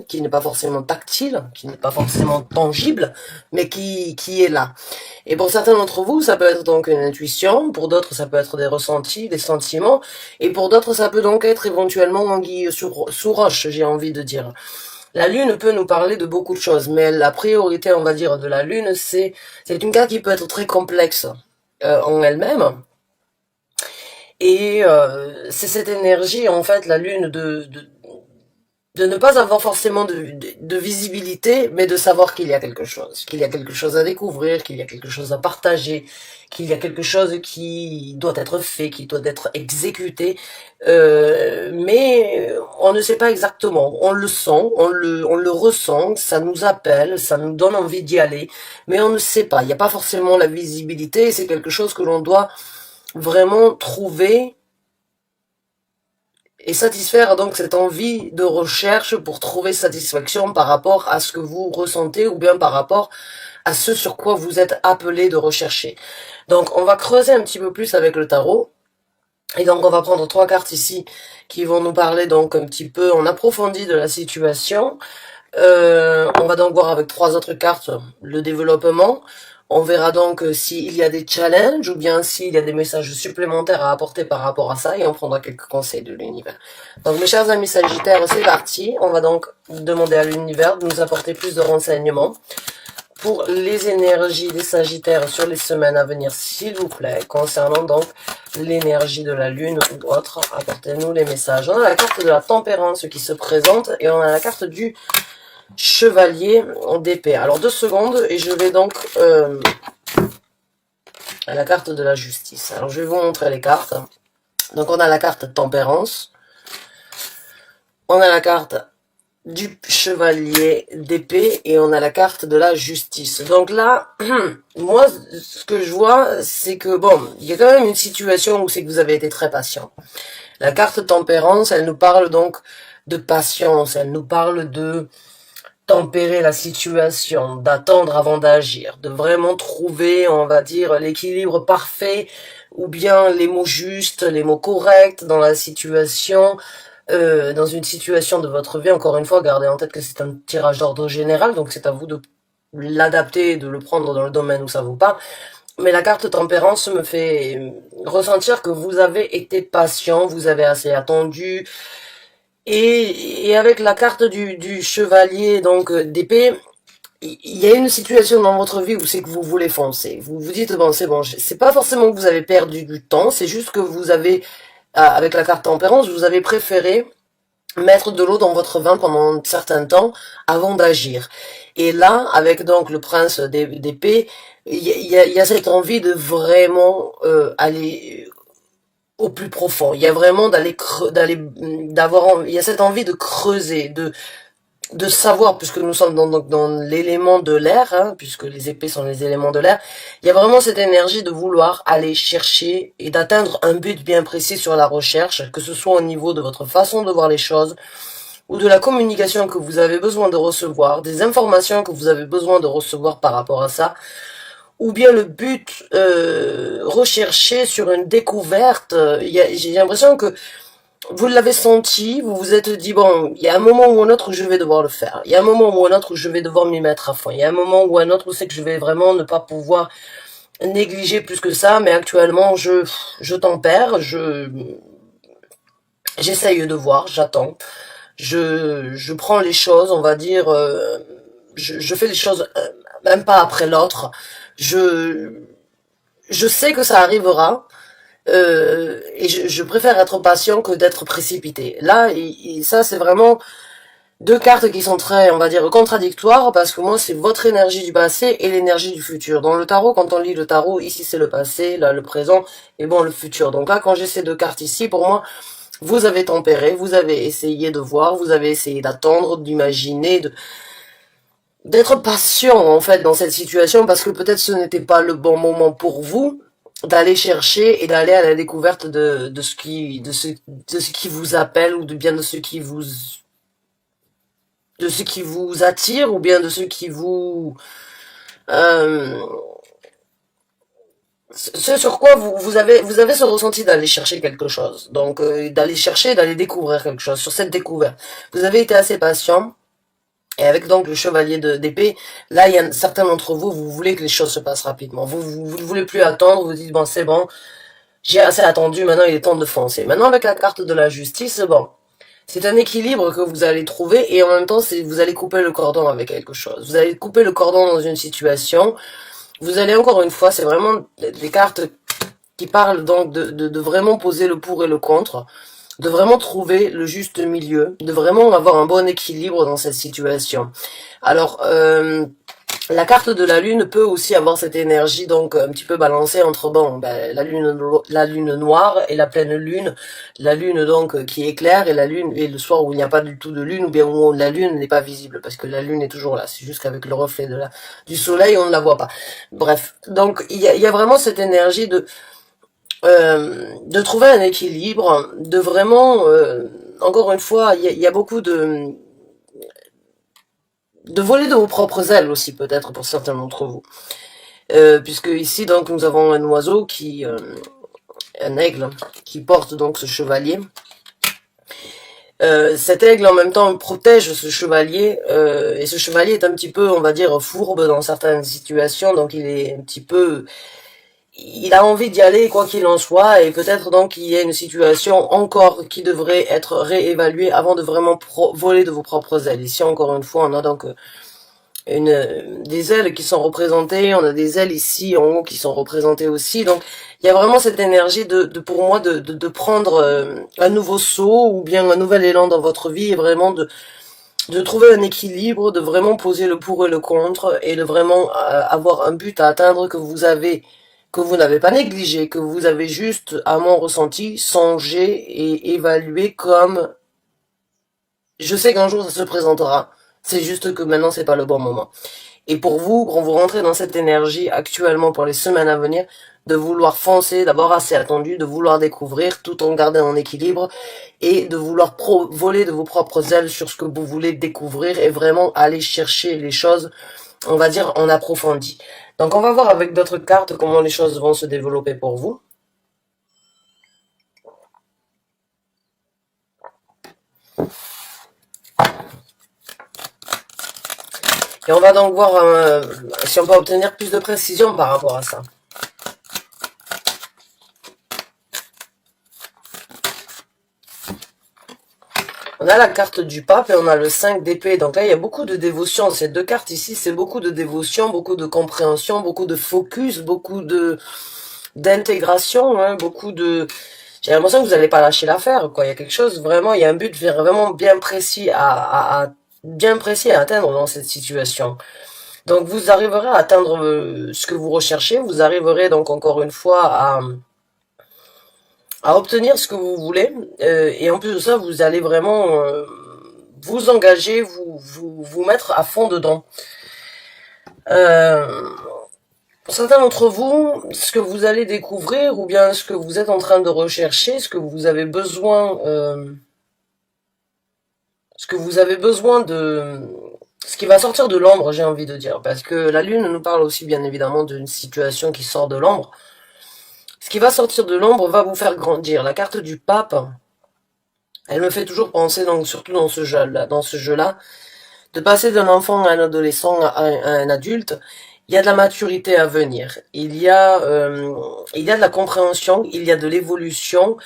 qui n'est pas forcément tactile, qui n'est pas forcément tangible, mais qui est là. Et pour certains d'entre vous, ça peut être donc une intuition, pour d'autres ça peut être des ressentis, des sentiments, et pour d'autres ça peut donc être éventuellement anguille sous roche, j'ai envie de dire. La lune peut nous parler de beaucoup de choses, mais la priorité, on va dire, de la lune, c'est une carte qui peut être très complexe en elle-même. Et c'est cette énergie, en fait, la lune, de ne pas avoir forcément de visibilité, mais de savoir qu'il y a quelque chose à découvrir, qu'il y a quelque chose à partager, qu'il y a quelque chose qui doit être fait, qui doit être exécuté, mais on ne sait pas exactement. On le sent, on le ressent, ça nous appelle, ça nous donne envie d'y aller, mais on ne sait pas. Il n'y a pas forcément la visibilité, c'est quelque chose que l'on doit vraiment trouver et satisfaire donc cette envie de recherche pour trouver satisfaction par rapport à ce que vous ressentez ou bien par rapport à ce sur quoi vous êtes appelé de rechercher. Donc on va creuser un petit peu plus avec le tarot. Et donc on va prendre 3 cartes ici qui vont nous parler donc un petit peu en approfondi de la situation. On va donc voir avec 3 autres cartes le développement. On verra donc s'il y a des challenges ou bien s'il y a des messages supplémentaires à apporter par rapport à ça et on prendra quelques conseils de l'univers. Donc mes chers amis Sagittaires, c'est parti. On va donc demander à l'univers de nous apporter plus de renseignements pour les énergies des Sagittaires sur les semaines à venir, s'il vous plaît, concernant donc l'énergie de la Lune ou autre. Apportez-nous les messages. On a la carte de la tempérance qui se présente et on a la carte du chevalier d'épée. Alors 2 secondes et je vais donc à la carte de la justice. Alors je vais vous montrer les cartes. Donc on a la carte tempérance, on a la carte du chevalier d'épée et on a la carte de la justice. Donc là, moi ce que je vois c'est que bon, il y a quand même une situation où c'est que vous avez été très patient. La carte tempérance, elle nous parle donc de patience, elle nous parle de tempérer la situation, d'attendre avant d'agir, de vraiment trouver, on va dire, l'équilibre parfait ou bien les mots justes, les mots corrects dans la situation, dans une situation de votre vie. Encore une fois, gardez en tête que c'est un tirage d'ordre général, donc c'est à vous de l'adapter, de le prendre dans le domaine où ça vous parle. Mais la carte tempérance me fait ressentir que vous avez été patient, vous avez assez attendu, et avec la carte du chevalier donc d'épée, il y a une situation dans votre vie où c'est que vous voulez foncer. Vous vous dites bon c'est bon, c'est pas forcément que vous avez perdu du temps, c'est juste que vous avez avec la carte tempérance, vous avez préféré mettre de l'eau dans votre vin pendant un certain temps avant d'agir. Et là, avec donc le prince d'épée, il y a cette envie de vraiment aller au plus profond. Il y a vraiment il y a cette envie de creuser, de savoir, puisque nous sommes dans l'élément de l'air, hein, puisque les épées sont les éléments de l'air, il y a vraiment cette énergie de vouloir aller chercher et d'atteindre un but bien précis sur la recherche, que ce soit au niveau de votre façon de voir les choses, ou de la communication que vous avez besoin de recevoir, des informations que vous avez besoin de recevoir par rapport à ça, ou bien le but recherché sur une découverte. J'ai l'impression que vous l'avez senti, vous vous êtes dit, bon, il y a un moment ou un autre où je vais devoir le faire. Il y a un moment ou un autre où je vais devoir m'y mettre à fond. Il y a un moment ou un autre où c'est que je vais vraiment ne pas pouvoir négliger plus que ça, mais actuellement, je tempère, j'essaye de voir, j'attends. Je prends les choses, on va dire, je fais les choses un pas après l'autre. Je, je sais que ça arrivera, et je préfère être patient que d'être précipité. Là, ça c'est vraiment 2 cartes qui sont très, on va dire, contradictoires, parce que moi c'est votre énergie du passé et l'énergie du futur. Dans le tarot, quand on lit le tarot, ici c'est le passé, là le présent, et bon le futur. Donc là, quand j'ai ces 2 cartes ici, pour moi, vous avez tempéré, vous avez essayé de voir, vous avez essayé d'attendre, d'imaginer, d'être patient en fait dans cette situation, parce que peut-être ce n'était pas le bon moment pour vous d'aller chercher et d'aller à la découverte de ce qui vous appelle, ou de bien de ce qui vous attire, ou bien de ce qui vous euh, ce sur quoi vous avez ce ressenti d'aller chercher quelque chose, donc d'aller chercher, d'aller découvrir quelque chose. Sur cette découverte, vous avez été assez patient, Et avec donc le chevalier d'épée, là, il y a certains d'entre vous, vous voulez que les choses se passent rapidement. Vous ne voulez plus attendre, vous dites, bon, c'est bon, j'ai assez attendu, maintenant il est temps de foncer. Maintenant, avec la carte de la justice, bon, c'est un équilibre que vous allez trouver, et en même temps, vous allez couper le cordon avec quelque chose. Vous allez couper le cordon dans une situation. Vous allez, encore une fois, c'est vraiment des cartes qui parlent donc de vraiment poser le pour et le contre, de vraiment trouver le juste milieu, de vraiment avoir un bon équilibre dans cette situation. Alors, la carte de la lune peut aussi avoir cette énergie donc un petit peu balancée entre bon la lune noire et la pleine lune, la lune donc qui est claire et la lune et le soir où il n'y a pas du tout de lune ou bien où la lune n'est pas visible parce que la lune est toujours là, c'est juste qu'avec le reflet du soleil on ne la voit pas. Bref, donc il y a vraiment cette énergie de trouver un équilibre, de vraiment encore une fois il y a beaucoup de voler de vos propres ailes aussi peut-être pour certains d'entre vous. Puisque ici donc nous avons un oiseau un aigle qui porte donc ce chevalier. Cet aigle en même temps protège ce chevalier et ce chevalier est un petit peu, on va dire, fourbe dans certaines situations, donc il est un petit peu, il a envie d'y aller quoi qu'il en soit et peut-être donc qu'il y a une situation encore qui devrait être réévaluée avant de vraiment voler de vos propres ailes. Ici encore une fois on a donc des ailes qui sont représentées, on a des ailes ici en haut qui sont représentées aussi, donc il y a vraiment cette énergie pour moi de prendre un nouveau saut ou bien un nouvel élan dans votre vie et vraiment de trouver un équilibre, de vraiment poser le pour et le contre et de vraiment avoir un but à atteindre que vous n'avez pas négligé, que vous avez juste, à mon ressenti, songé et évalué comme je sais qu'un jour ça se présentera. C'est juste que maintenant c'est pas le bon moment. Et pour vous, quand vous rentrez dans cette énergie actuellement pour les semaines à venir, de vouloir foncer, d'avoir assez attendu, de vouloir découvrir tout en gardant un équilibre et de vouloir voler de vos propres ailes sur ce que vous voulez découvrir et vraiment aller chercher les choses, on va dire, en approfondi. Donc on va voir avec d'autres cartes comment les choses vont se développer pour vous. Et on va donc voir si on peut obtenir plus de précision par rapport à ça. On a la carte du pape et on a le 5 d'épée. Donc là, il y a beaucoup de dévotion. Ces deux cartes ici, c'est beaucoup de dévotion, beaucoup de compréhension, beaucoup de focus, beaucoup d'intégration, hein, beaucoup de... J'ai l'impression que vous n'allez pas lâcher l'affaire, quoi. Il y a quelque chose, vraiment, il y a un but vraiment bien précis bien précis à atteindre dans cette situation. Donc vous arriverez à atteindre ce que vous recherchez, vous arriverez donc encore une fois à obtenir ce que vous voulez, et en plus de ça, vous allez vraiment vous engager, vous mettre à fond dedans. Pour certains d'entre vous, ce que vous allez découvrir, ou bien ce que vous êtes en train de rechercher, ce que vous avez besoin ce qui va sortir de l'ombre, j'ai envie de dire, parce que la lune nous parle aussi bien évidemment d'une situation qui sort de l'ombre. Ce qui va sortir de l'ombre va vous faire grandir. La carte du pape, elle me fait toujours penser, donc surtout dans ce jeu-là, de passer d'un enfant à un adolescent à un adulte. Il y a de la maturité à venir. Il y a de la compréhension, il y a de l'évolution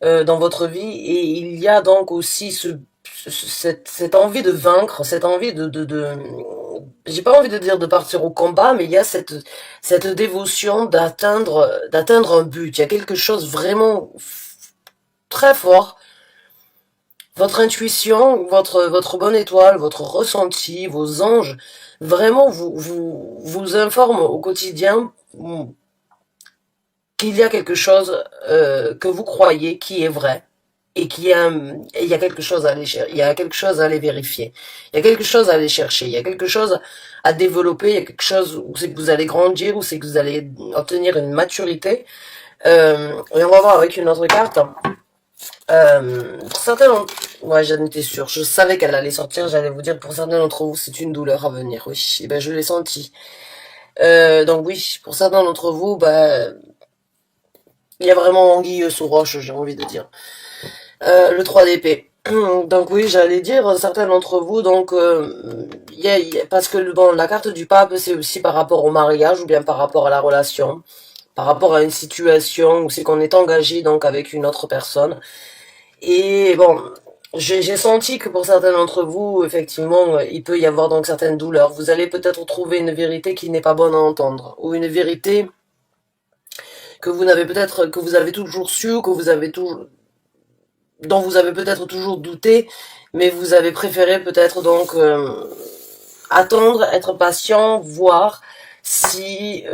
dans votre vie et il y a donc aussi cette envie de vaincre, cette envie j'ai pas envie de dire de partir au combat, mais il y a cette dévotion d'atteindre un but. Il y a quelque chose vraiment très fort. Votre intuition, votre bonne étoile, votre ressenti, vos anges, vraiment vous informent au quotidien qu'il y a quelque chose que vous croyez qui est vrai et il y a quelque chose à aller chercher, il y a quelque chose à aller vérifier, il y a quelque chose à aller chercher, il y a quelque chose à développer, il y a quelque chose où c'est que vous allez grandir, où c'est que vous allez obtenir une maturité. Et on va voir avec une autre carte. Pour certains, ouais, j'en étais sûre, je savais qu'elle allait sortir, j'allais vous dire, pour certains d'entre vous, c'est une douleur à venir, oui, et ben je l'ai senti. Donc oui, pour certains d'entre vous, il y a vraiment anguille sous roche, j'ai envie de dire. Le 3 d'épée. Donc oui, j'allais dire, certains d'entre vous, donc, parce que bon, la carte du pape, c'est aussi par rapport au mariage ou bien par rapport à la relation, par rapport à une situation où c'est qu'on est engagé donc avec une autre personne. Et bon, j'ai senti que pour certains d'entre vous, effectivement, il peut y avoir donc certaines douleurs. Vous allez peut-être trouver une vérité qui n'est pas bonne à entendre, ou une vérité que vous n'avez peut-être, que vous avez toujours su, que vous avez toujours, dont vous avez peut-être toujours douté, mais vous avez préféré peut-être donc attendre, être patient, voir si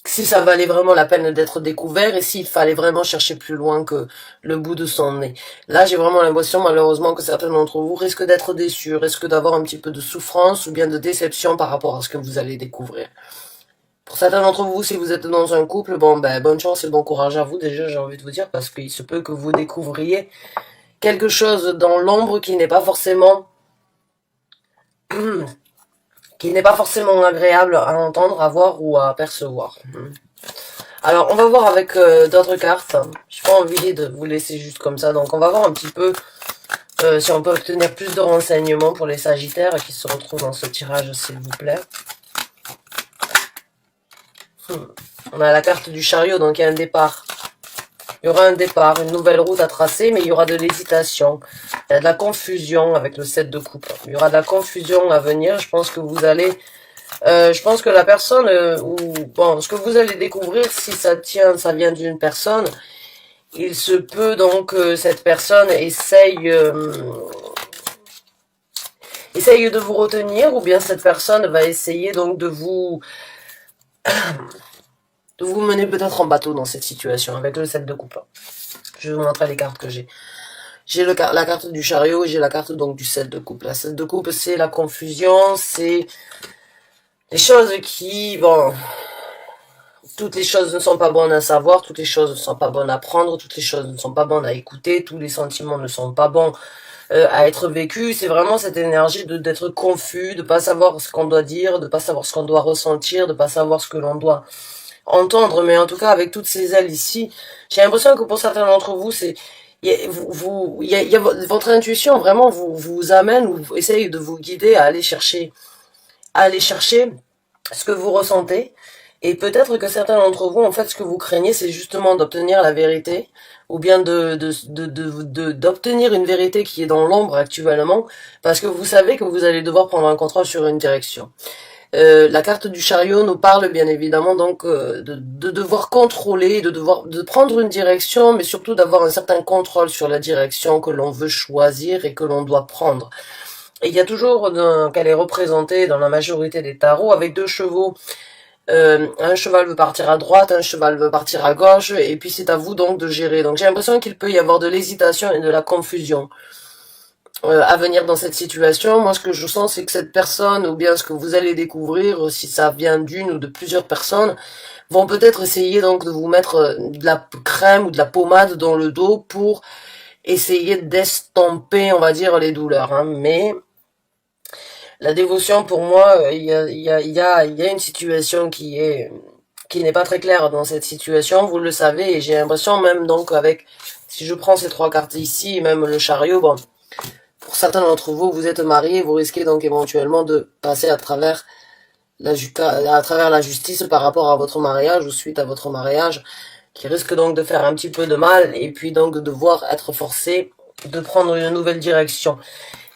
si ça valait vraiment la peine d'être découvert et s'il fallait vraiment chercher plus loin que le bout de son nez. Là, j'ai vraiment l'impression, malheureusement, que certains d'entre vous risquent d'être déçus, risquent d'avoir un petit peu de souffrance ou bien de déception par rapport à ce que vous allez découvrir. Pour certains d'entre vous, si vous êtes dans un couple, bon, ben, bonne chance et bon courage à vous, déjà, j'ai envie de vous dire, parce qu'il se peut que vous découvriez quelque chose dans l'ombre qui n'est pas forcément agréable à entendre, à voir ou à percevoir. Alors, on va voir avec d'autres cartes. J'ai pas envie de vous laisser juste comme ça, donc on va voir un petit peu si on peut obtenir plus de renseignements pour les Sagittaires qui se retrouvent dans ce tirage, s'il vous plaît. On a la carte du chariot, donc il y a un départ. Il y aura un départ, une nouvelle route à tracer, mais il y aura de l'hésitation. Il y a de la confusion avec le 7 de coupe. Il y aura de la confusion à venir. Je pense que vous allez... je pense que la personne, ou bon, ce que vous allez découvrir, si ça tient, ça vient d'une personne, il se peut donc que cette personne essaye de vous retenir, ou bien cette personne va essayer donc de vous mener peut-être en bateau dans cette situation avec le 7 de coupe. Je vais vous montrer les cartes que j'ai. J'ai la carte du chariot et j'ai la carte donc du 7 de coupe. La 7 de coupe, c'est la confusion, c'est les choses qui, bon, toutes les choses ne sont pas bonnes à savoir, toutes les choses ne sont pas bonnes à prendre, toutes les choses ne sont pas bonnes à écouter, tous les sentiments ne sont pas bons à être vécus. C'est vraiment cette énergie d'être confus, de pas savoir ce qu'on doit dire, de pas savoir ce qu'on doit ressentir, de pas savoir ce que l'on doit entendre. Mais en tout cas, avec toutes ces ailes ici, j'ai l'impression que pour certains d'entre vous, c'est votre intuition vraiment vous amène ou vous essaye de vous guider à aller chercher ce que vous ressentez. Et peut-être que certains d'entre vous, en fait, ce que vous craignez, c'est justement d'obtenir la vérité, ou bien d'obtenir une vérité qui est dans l'ombre actuellement, parce que vous savez que vous allez devoir prendre un contrôle sur une direction. La carte du chariot nous parle bien évidemment donc de devoir contrôler, de prendre une direction, mais surtout d'avoir un certain contrôle sur la direction que l'on veut choisir et que l'on doit prendre. Et il y a toujours qu'elle est représentée dans la majorité des tarots avec deux chevaux. Un cheval veut partir à droite, un cheval veut partir à gauche, et puis c'est à vous donc de gérer. Donc j'ai l'impression qu'il peut y avoir de l'hésitation et de la confusion à venir dans cette situation. Moi, ce que je sens, c'est que cette personne, ou bien ce que vous allez découvrir, si ça vient d'une ou de plusieurs personnes, vont peut-être essayer donc de vous mettre de la crème ou de la pommade dans le dos pour essayer d'estomper, on va dire, les douleurs. Hein. Mais la dévotion, pour moi, il y a une situation qui n'est pas très claire dans cette situation, vous le savez, et j'ai l'impression même donc avec, si je prends ces trois cartes ici, même le chariot, bon, pour certains d'entre vous, vous êtes mariés, vous risquez donc éventuellement de passer à travers la justice par rapport à votre mariage ou suite à votre mariage, qui risque donc de faire un petit peu de mal, et puis donc de devoir être forcé de prendre une nouvelle direction.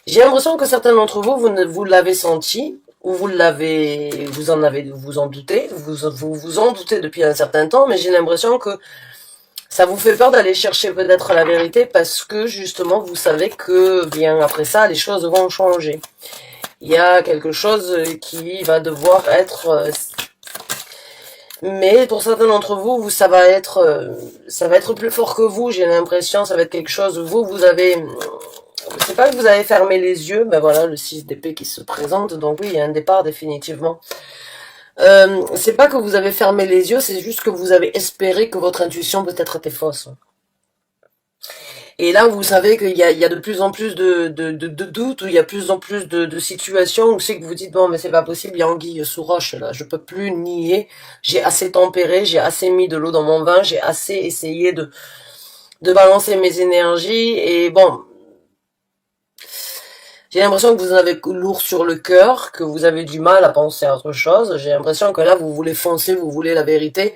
J'ai l'impression que certains d'entre vous, vous l'avez senti, ou vous en doutez, vous en doutez depuis un certain temps, mais j'ai l'impression que ça vous fait peur d'aller chercher peut-être la vérité parce que justement vous savez que bien après ça, les choses vont changer. Il y a quelque chose qui va devoir être... mais pour certains d'entre vous, ça va être plus fort que vous, j'ai l'impression, ça va être quelque chose, vous avez... C'est pas que vous avez fermé les yeux, ben voilà, le 6 d'épée qui se présente, donc oui, il y a un départ définitivement. C'est pas que vous avez fermé les yeux, c'est juste que vous avez espéré que votre intuition peut-être était fausse. Et là, vous savez qu'il y a de plus en plus de doutes, où il y a de plus en plus de situations où c'est que vous dites, bon, mais c'est pas possible, il y a anguille sous roche, là, je peux plus nier, j'ai assez tempéré, j'ai assez mis de l'eau dans mon vin, j'ai assez essayé de balancer mes énergies. Et bon, j'ai l'impression que vous en avez lourd sur le cœur, que vous avez du mal à penser à autre chose. J'ai l'impression que là, vous voulez foncer, vous voulez la vérité.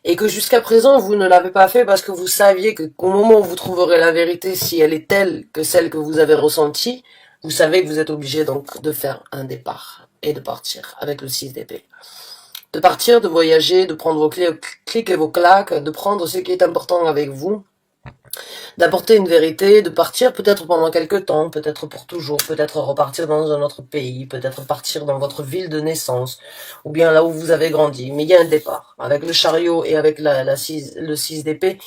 Et que jusqu'à présent, vous ne l'avez pas fait parce que vous saviez qu'au moment où vous trouverez la vérité, si elle est telle que celle que vous avez ressentie, vous savez que vous êtes obligé donc de faire un départ et de partir avec le 6 d'épée. De partir, de voyager, de prendre vos clics et vos claques, de prendre ce qui est important avec vous, d'apporter une vérité, de partir peut-être pendant quelques temps, peut-être pour toujours, peut-être repartir dans un autre pays, peut-être partir dans votre ville de naissance, ou bien là où vous avez grandi. Mais il y a un départ. Avec le chariot et avec le 6 d'épée,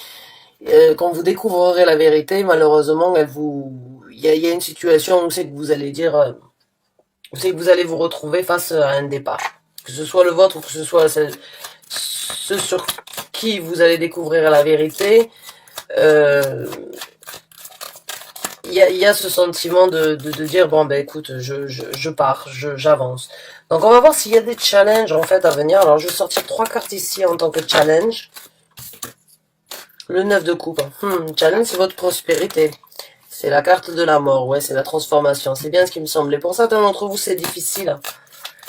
quand vous découvrirez la vérité, malheureusement, il y a une situation où c'est que vous allez dire, où c'est que vous allez vous retrouver face à un départ. Que ce soit le vôtre ou que ce soit ce sur qui vous allez découvrir la vérité, il y a ce sentiment de dire bon ben écoute, je pars, j'avance. Donc on va voir s'il y a des challenges en fait à venir. Alors je vais sortir 3 cartes ici en tant que challenge. Le 9 de coupe. Challenge, c'est votre prospérité. C'est la carte de la mort, ouais, c'est la transformation. C'est bien ce qui me semblait. Pour certains d'entre vous, c'est difficile.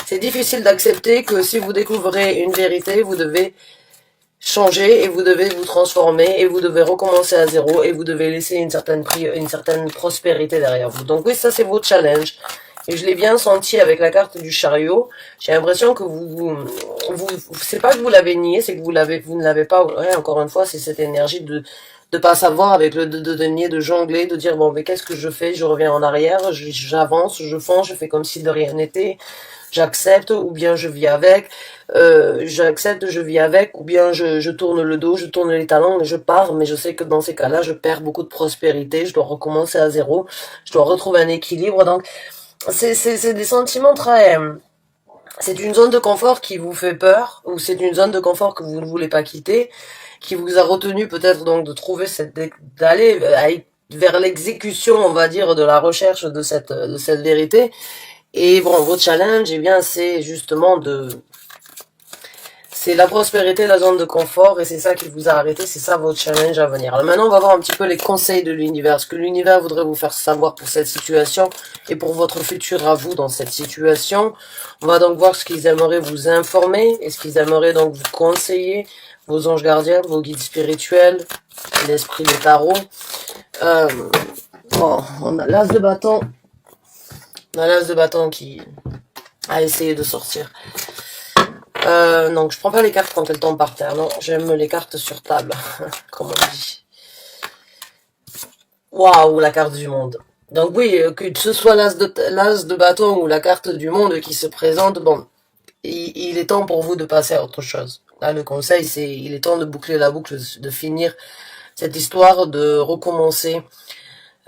C'est difficile d'accepter que si vous découvrez une vérité, vous devez changer et vous devez vous transformer et vous devez recommencer à zéro et vous devez laisser une certaine prospérité derrière vous. Donc oui, ça c'est votre challenge. Et je l'ai bien senti avec la carte du chariot. J'ai l'impression que c'est pas que vous l'avez nié, c'est que vous ne l'avez pas. Ouais, encore une fois, c'est cette énergie de pas savoir avec le de nier, de jongler, de dire bon mais qu'est-ce que je fais, je reviens en arrière, j'avance, je fonce, je fais comme si de rien n'était. J'accepte, ou bien je vis avec, j'accepte, je vis avec, ou bien je tourne le dos, je tourne les talons et je pars, mais je sais que dans ces cas-là, je perds beaucoup de prospérité, je dois recommencer à zéro, je dois retrouver un équilibre, donc c'est des sentiments très... C'est une zone de confort qui vous fait peur, ou c'est une zone de confort que vous ne voulez pas quitter, qui vous a retenu peut-être donc de trouver d'aller vers l'exécution, on va dire, de la recherche de cette vérité. Et bon, votre challenge, eh bien, c'est justement c'est la prospérité, la zone de confort, et c'est ça qui vous a arrêté, c'est ça votre challenge à venir. Alors maintenant, on va voir un petit peu les conseils de l'univers, ce que l'univers voudrait vous faire savoir pour cette situation, et pour votre futur à vous dans cette situation. On va donc voir ce qu'ils aimeraient vous informer, et ce qu'ils aimeraient donc vous conseiller, vos anges gardiens, vos guides spirituels, l'esprit des tarots. Bon, on a l'as de bâton. On a l'as de bâton qui a essayé de sortir. Donc je prends pas les cartes quand elles tombent par terre. Non, j'aime les cartes sur table, comme on dit. Waouh, la carte du monde. Donc oui, que ce soit l'as de bâton ou la carte du monde qui se présente, bon, il est temps pour vous de passer à autre chose. Là, le conseil, c'est il est temps de boucler la boucle, de finir cette histoire, de recommencer,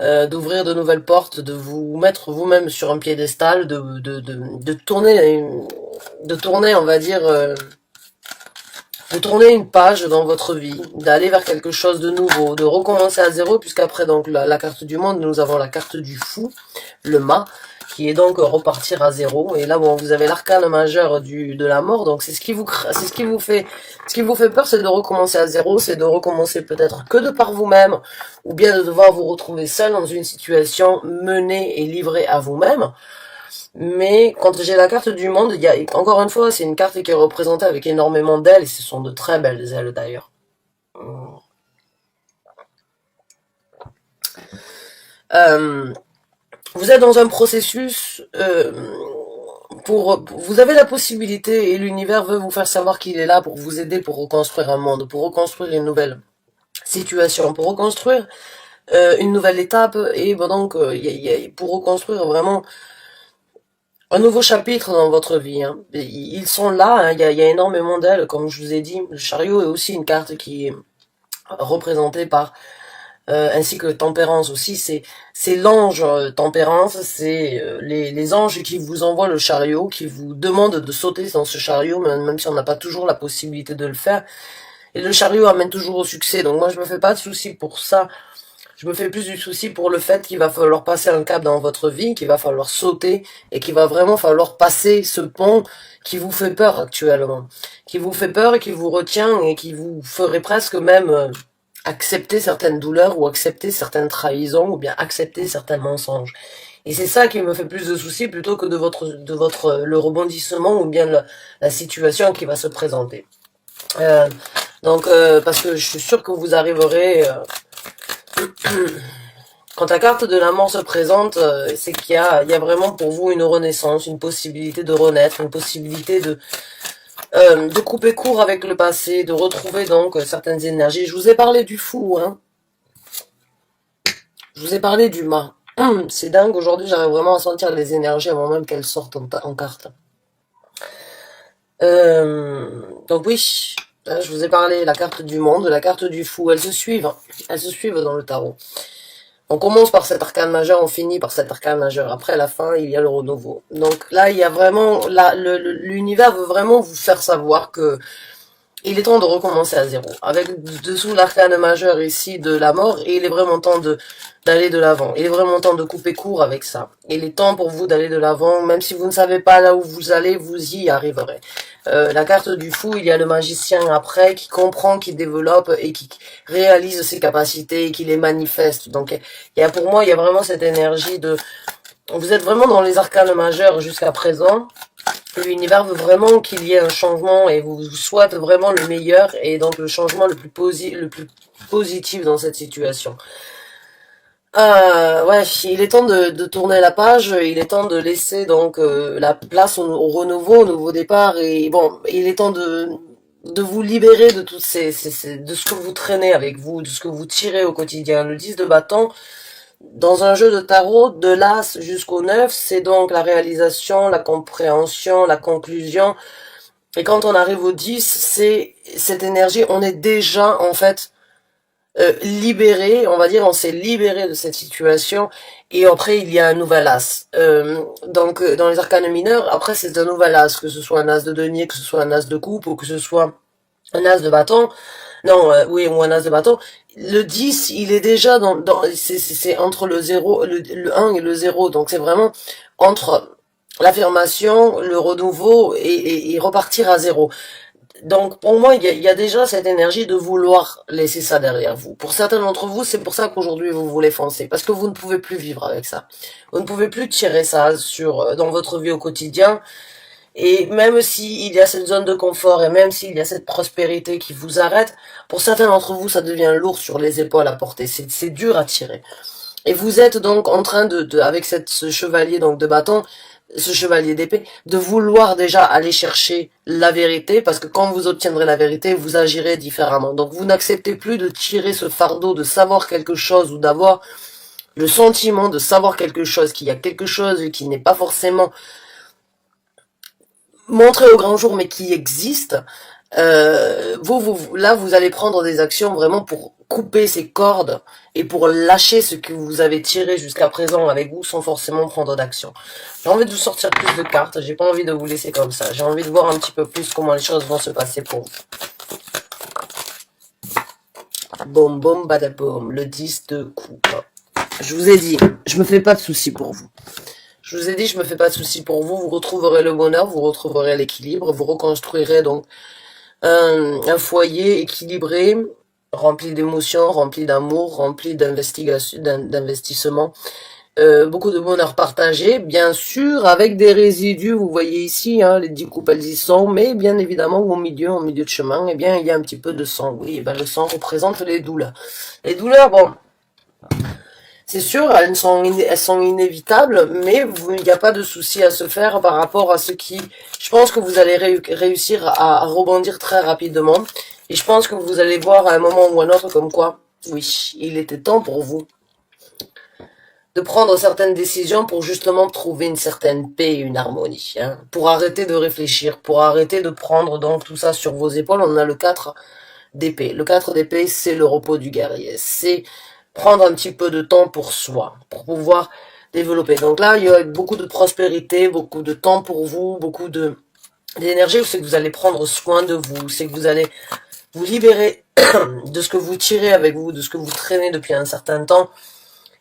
d'ouvrir de nouvelles portes, de vous mettre vous-même sur un piédestal, de tourner, on va dire, de tourner une page dans votre vie, d'aller vers quelque chose de nouveau, de recommencer à zéro, puisqu'après donc la carte du monde, nous avons la carte du fou, le mât, qui est donc repartir à zéro. Et là, bon, vous avez l'arcane majeur de la mort, donc c'est ce qui vous fait peur, c'est de recommencer à zéro, c'est de recommencer peut-être que de par vous-même, ou bien de devoir vous retrouver seul dans une situation menée et livrée à vous-même. Mais quand j'ai la carte du monde, il y a, encore une fois, c'est une carte qui est représentée avec énormément d'ailes, et ce sont de très belles ailes d'ailleurs. Vous êtes dans un processus, vous avez la possibilité, et l'univers veut vous faire savoir qu'il est là pour vous aider pour reconstruire un monde, pour reconstruire une nouvelle situation, pour reconstruire une nouvelle étape, et bon, donc pour reconstruire vraiment un nouveau chapitre dans votre vie. Hein. Ils sont là, hein. Il y a énormément d'ailes, comme je vous ai dit. Le chariot est aussi une carte qui est représentée par ainsi que tempérance aussi, c'est l'ange tempérance, c'est les anges qui vous envoient le chariot, qui vous demandent de sauter dans ce chariot, même si on n'a pas toujours la possibilité de le faire. Et le chariot amène toujours au succès, donc moi je me fais pas de soucis pour ça. Je me fais plus du souci pour le fait qu'il va falloir passer un cap dans votre vie, qu'il va falloir sauter, et qu'il va vraiment falloir passer ce pont qui vous fait peur actuellement. Qui vous fait peur et qui vous retient, et qui vous ferait presque même accepter certaines douleurs ou accepter certaines trahisons ou bien accepter certains mensonges. Et c'est ça qui me fait plus de soucis plutôt que le rebondissement ou bien la situation qui va se présenter. Parce que je suis sûre que vous arriverez, quand la carte de la mort se présente, c'est qu'il y a vraiment pour vous une renaissance, une possibilité de renaître, une possibilité de couper court avec le passé, de retrouver donc certaines énergies. Je vous ai parlé du fou, hein. Je vous ai parlé du mât. C'est dingue, aujourd'hui j'arrive vraiment à sentir les énergies avant même qu'elles sortent en carte. Donc oui, là, je vous ai parlé, la carte du monde, la carte du fou, elles se suivent. Elles se suivent dans le tarot. On commence par cet arcane majeur, on finit par cet arcane majeur. Après, à la fin, il y a le renouveau. Donc là, il y a vraiment, l'univers veut vraiment vous faire savoir que il est temps de recommencer à zéro. Avec dessous l'arcane majeur ici de la mort, et il est vraiment temps d'aller de l'avant. Il est vraiment temps de couper court avec ça. Il est temps pour vous d'aller de l'avant, même si vous ne savez pas là où vous allez, vous y arriverez. La carte du fou, il y a le magicien après, qui comprend, qui développe et qui réalise ses capacités et qui les manifeste. Donc, pour moi, il y a vraiment cette énergie de... Vous êtes vraiment dans les arcanes majeurs jusqu'à présent. L'univers veut vraiment qu'il y ait un changement et vous souhaite vraiment le meilleur et donc le changement le plus positif dans cette situation. Ouais, il est temps de tourner la page, il est temps de laisser donc la place au renouveau, au nouveau départ, et bon, il est temps de vous libérer de toutes de ce que vous traînez avec vous, de ce que vous tirez au quotidien. Le 10 de bâton, dans un jeu de tarot, de l'As jusqu'au 9, c'est donc la réalisation, la compréhension, la conclusion. Et quand on arrive au 10, c'est cette énergie, on est déjà en fait libéré, on va dire, on s'est libéré de cette situation. Et après, il y a un nouvel As. Dans les arcanes mineurs, après c'est un nouvel As, que ce soit un As de denier, que ce soit un As de coupe, ou que ce soit un As de bâton. Non, oui, ou un As de bâton. Le 10, il est déjà c'est entre le 0, le 1 et le 0. Donc c'est vraiment entre l'affirmation, le renouveau et repartir à 0. Donc pour moi, il y a déjà cette énergie de vouloir laisser ça derrière vous. Pour certains d'entre vous, c'est pour ça qu'aujourd'hui vous voulez foncer. Parce que vous ne pouvez plus vivre avec ça. Vous ne pouvez plus tirer ça dans votre vie au quotidien. Et même s'il y a cette zone de confort et même s'il y a cette prospérité qui vous arrête, pour certains d'entre vous, ça devient lourd sur les épaules à porter. C'est dur à tirer. Et vous êtes donc en train avec ce chevalier donc de bâton, ce chevalier d'épée, de vouloir déjà aller chercher la vérité, parce que quand vous obtiendrez la vérité, vous agirez différemment. Donc vous n'acceptez plus de tirer ce fardeau, de savoir quelque chose ou d'avoir le sentiment de savoir quelque chose, qu'il y a quelque chose qui n'est pas forcément montré au grand jour mais qui existe. Là, vous allez prendre des actions vraiment pour couper ces cordes et pour lâcher ce que vous avez tiré jusqu'à présent avec vous sans forcément prendre d'action. J'ai envie de vous sortir plus de cartes, j'ai pas envie de vous laisser comme ça. J'ai envie de voir un petit peu plus comment les choses vont se passer pour vous. Boum, boum, badaboum, le 10 de coupe. Je vous ai dit, je me fais pas de soucis pour vous. Je vous ai dit, je me fais pas de soucis pour vous. Vous retrouverez le bonheur, vous retrouverez l'équilibre, vous reconstruirez donc un foyer équilibré, rempli d'émotions, rempli d'amour, rempli d'investissement, beaucoup de bonheur partagé, bien sûr, avec des résidus, vous voyez ici, hein, les 10 coupes, elles y sont, mais bien évidemment, au milieu de chemin, eh bien, il y a un petit peu de sang, oui, ben, le sang représente les douleurs. Les douleurs, bon, c'est sûr, elles sont inévitables, mais il n'y a pas de souci à se faire par rapport à ce qui... Je pense que vous allez réussir à rebondir très rapidement. Et je pense que vous allez voir à un moment ou à un autre comme quoi, oui, il était temps pour vous de prendre certaines décisions pour justement trouver une certaine paix et une harmonie. Hein, pour arrêter de réfléchir, pour arrêter de prendre donc tout ça sur vos épaules. On a le 4 d'épée. Le 4 d'épée, c'est le repos du guerrier. C'est prendre un petit peu de temps pour soi, pour pouvoir développer. Donc là, il y a beaucoup de prospérité, beaucoup de temps pour vous, beaucoup d'énergie. C'est que vous allez prendre soin de vous, c'est que vous allez vous libérer de ce que vous tirez avec vous, de ce que vous traînez depuis un certain temps,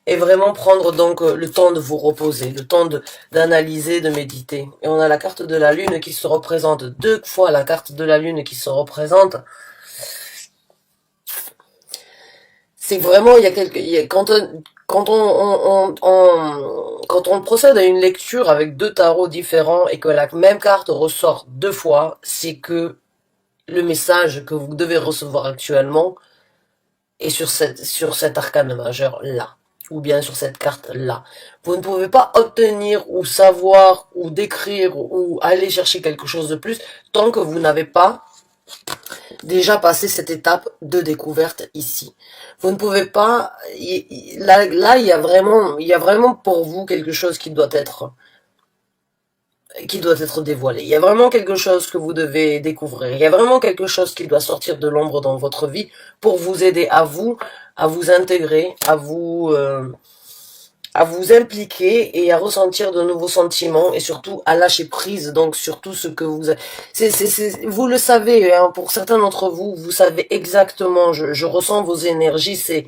et vraiment prendre donc le temps de vous reposer, le temps d'analyser, de méditer. Et on a la carte de la lune qui se représente 2 fois, la carte de la lune qui se représente. c'est vraiment, quand on procède à une lecture avec deux tarots différents et que la même carte ressort deux fois, c'est que le message que vous devez recevoir actuellement est sur cet arcane majeur là, ou bien sur cette carte là. Vous ne pouvez pas obtenir ou savoir ou décrire ou aller chercher quelque chose de plus tant que vous n'avez pas déjà passé cette étape de découverte ici. Vous ne pouvez pas, là, il y a vraiment pour vous quelque chose qui doit être dévoilé. Il y a vraiment quelque chose que vous devez découvrir. Il y a vraiment quelque chose qui doit sortir de l'ombre dans votre vie pour vous aider à vous intégrer, à vous impliquer et à ressentir de nouveaux sentiments et surtout à lâcher prise donc sur tout ce que vous vous le savez hein, pour certains d'entre vous vous savez exactement je ressens vos énergies c'est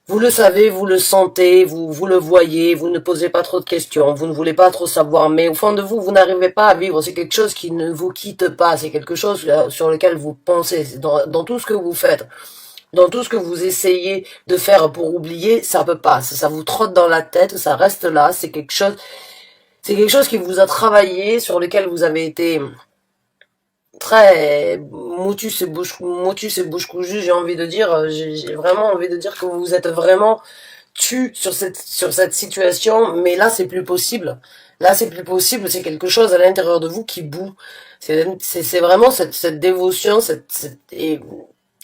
vous le savez vous le sentez vous le voyez vous ne posez pas trop de questions vous ne voulez pas trop savoir mais au fond de vous vous n'arrivez pas à vivre c'est quelque chose qui ne vous quitte pas c'est quelque chose sur lequel vous pensez dans tout ce que vous faites dans tout ce que vous essayez de faire pour oublier, ça peut pas. Ça vous trotte dans la tête, ça reste là. C'est quelque chose qui vous a travaillé, sur lequel vous avez été très motus et bouche cousue, j'ai envie de dire. J'ai vraiment envie de dire que vous êtes vraiment sur cette situation, mais là, c'est plus possible. Là, c'est plus possible, c'est quelque chose à l'intérieur de vous qui bout. C'est vraiment cette dévotion,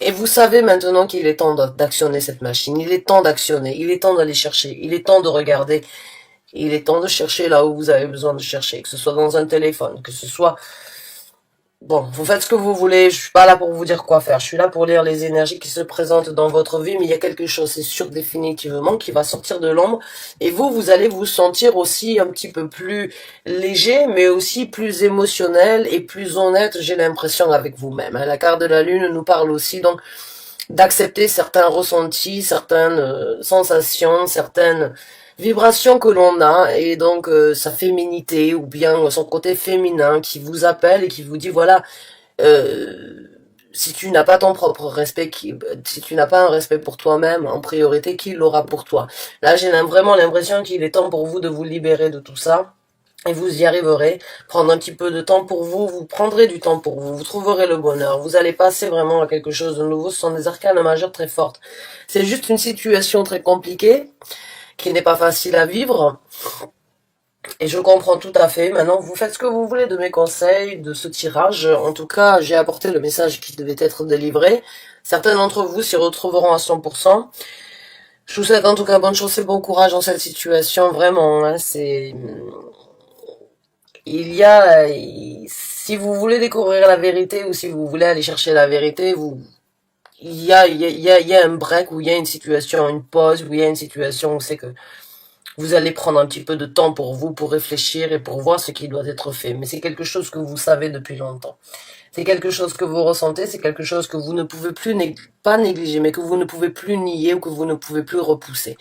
et vous savez maintenant qu'il est temps d'actionner cette machine. Il est temps d'actionner. Il est temps d'aller chercher. Il est temps de regarder. Il est temps de chercher là où vous avez besoin de chercher. Que ce soit dans un téléphone, que ce soit... Bon, vous faites ce que vous voulez. Je suis pas là pour vous dire quoi faire. Je suis là pour lire les énergies qui se présentent dans votre vie. Mais il y a quelque chose, c'est sûr définitivement, qui va sortir de l'ombre. Et vous allez vous sentir aussi un petit peu plus léger, mais aussi plus émotionnel et plus honnête, j'ai l'impression, avec vous-même. La carte de la lune nous parle aussi, donc, d'accepter certains ressentis, certaines sensations, certaines vibrations que l'on a, et donc sa féminité ou bien son côté féminin qui vous appelle et qui vous dit voilà, si tu n'as pas ton propre respect, si tu n'as pas un respect pour toi-même en priorité, qui l'aura pour toi? Là, j'ai vraiment l'impression qu'il est temps pour vous de vous libérer de tout ça. Et vous y arriverez, prendre un petit peu de temps pour vous, vous prendrez du temps pour vous, vous trouverez le bonheur, vous allez passer vraiment à quelque chose de nouveau, ce sont des arcanes majeures très fortes. C'est juste une situation très compliquée, qui n'est pas facile à vivre, et je comprends tout à fait. Maintenant, vous faites ce que vous voulez de mes conseils, de ce tirage. En tout cas, j'ai apporté le message qui devait être délivré. Certains d'entre vous s'y retrouveront à 100%. Je vous souhaite en tout cas bonne chance et bon courage dans cette situation, vraiment, hein, il y a, si vous voulez découvrir la vérité ou si vous voulez aller chercher la vérité, il y a un break où il y a une situation, une pause, où il y a une situation où c'est que vous allez prendre un petit peu de temps pour vous, pour réfléchir et pour voir ce qui doit être fait. Mais c'est quelque chose que vous savez depuis longtemps. C'est quelque chose que vous ressentez, c'est quelque chose que vous ne pouvez plus, pas négliger, mais que vous ne pouvez plus nier ou que vous ne pouvez plus repousser.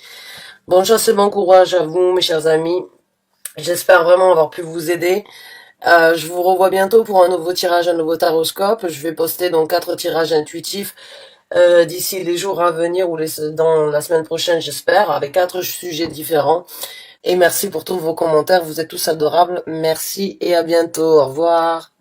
Bonne chance et bon courage à vous, mes chers amis. J'espère vraiment avoir pu vous aider. Je vous revois bientôt pour un nouveau tirage, un nouveau taroscope. Je vais poster donc 4 tirages intuitifs d'ici les jours à venir ou dans la semaine prochaine, j'espère, avec 4 sujets différents. Et merci pour tous vos commentaires, vous êtes tous adorables. Merci et à bientôt. Au revoir.